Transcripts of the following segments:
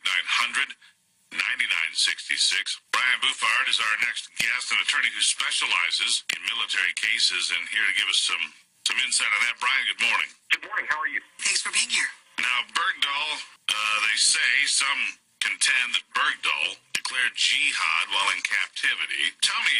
888-900-9966. Brian Bouffard is our next guest, an attorney who specializes in military cases, and here to give us some insight on that. Brian, good morning. Good morning. How are you? Thanks for being here. Now, Bergdahl, they say some contend that Bergdahl declared jihad while in captivity. Tell me,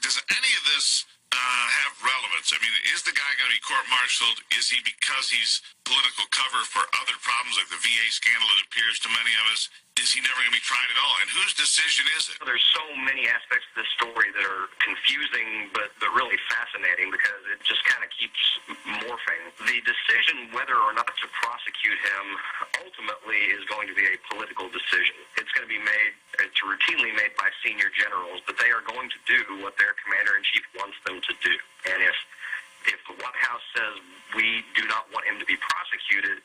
does any of this have relevance? I mean, is the guy going to be court-martialed? Is he, because he's political cover for other problems like the VA scandal, it appears to many of us, is he never going to be tried at all? And whose decision is it? There's so many aspects of this story that are confusing but really fascinating because it just kind of keeps morphing. The decision whether or not to prosecute him ultimately is going to be a political decision. It's going to be made, it's routinely made by senior generals, but they are going to do what their commander-in-chief wants them to do. And if the White House says we do not want him to be prosecuted,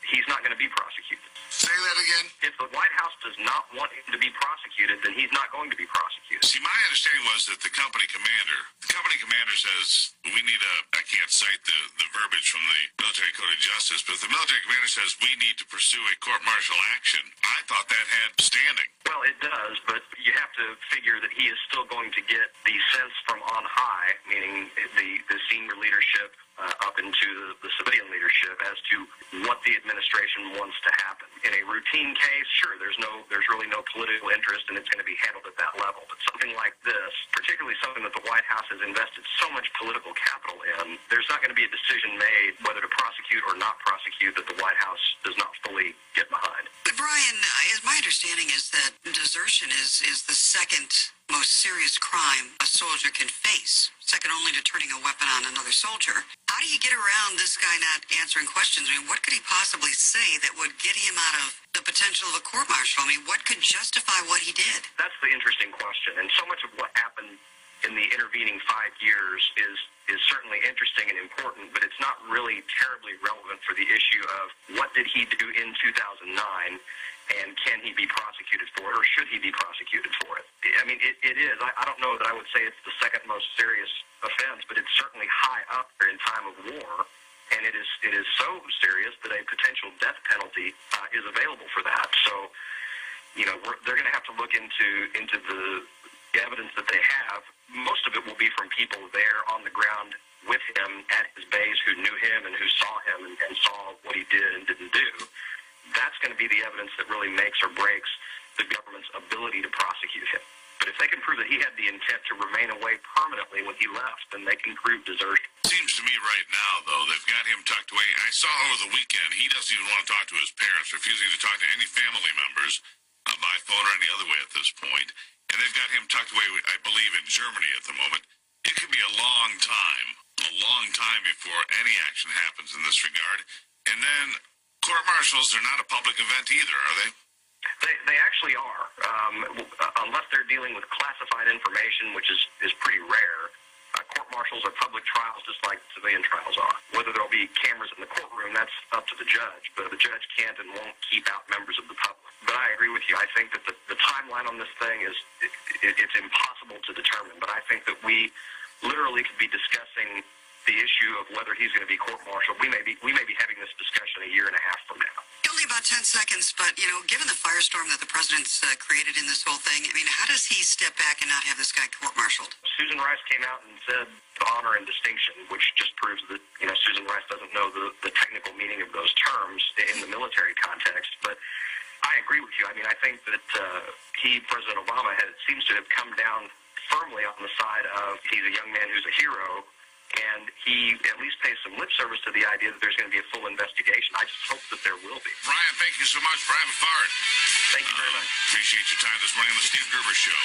he's not going to be prosecuted. Say that again? If the White House does not want him to be prosecuted, then he's not going to be prosecuted. See, my understanding was that the company commander says, we need I can't cite the verbiage from the Military Code of Justice, but the military commander says we need to pursue a court-martial action. I thought that had standing. Well, it does, but you have to figure that he is still going to get the sense from on high, meaning the senior leadership up into the civilian leadership as to what the administration wants to happen. In a routine case, sure, there's really no political interest and it's going to be handled at that level. But something like this, particularly something that the White House has invested so much political capital in, there's not going to be a decision made whether to prosecute or not prosecute that the White House does not fully get behind. But Brian, my understanding is that desertion is the second most serious crime a soldier can face, second only to turning a weapon on another soldier. How do you get around this guy not answering questions? I mean, what could he possibly say that would get him out of the potential of a court-martial? I mean, what could justify what he did? That's the interesting question, and so much of what happened in the intervening 5 years is certainly interesting and important, but it's not really terribly relevant for the issue of what did he do in 2009 and can he be prosecuted for it, or should he be prosecuted for it? I mean, it is. I don't know that I would say it's the second most serious offense, but it's certainly high up there in time of war, and it is so serious that a potential death penalty is available for that. So, you know, they're going to have to look into the evidence that they have. Most of it will be from people there on the ground with him at his base who knew him and who saw him and saw what he did and didn't do. That's going to be the evidence that really makes or breaks the government's ability to prosecute him. But if they can prove that he had the intent to remain away permanently when he left, then they can prove desertion. Seems to me right now, though, they've got him tucked away. I saw over the weekend, he doesn't even want to talk to his parents, refusing to talk to any family members by phone or any other way at this point. And they've got him tucked away, I believe, in Germany at the moment. It could be a long time before any action happens in this regard. And then court-martials are not a public event either, are they? They actually are, unless they're dealing with classified information, which is pretty rare. Court-martials are public trials just like civilian trials are. Whether there'll be cameras in the courtroom, that's up to the judge, but the judge can't and won't keep out members of the public. But I agree with you. I think that the timeline on this thing it's impossible to determine, but I think that we literally could be discussing the issue of whether he's going to be court-martialed. We may be having this discussion a year and a half from now. Only about 10 seconds, but, you know, given the firestorm that the president's created in this whole thing, I mean, how does he step back and not have this guy court-martialed? Susan Rice came out and said honor and distinction, which just proves that, you know, Susan Rice doesn't know the technical meaning of those terms in the military context. But I agree with you. I mean, I think that President Obama, seems to have come down firmly on the side of he's a young man who's a hero, and he at least pays some lip service to the idea that there's going to be a full investigation. I just hope that there will be. Brian, thank you so much. Brian Bouffard. Thank you very much. Appreciate your time this morning on the Steve Gerber Show.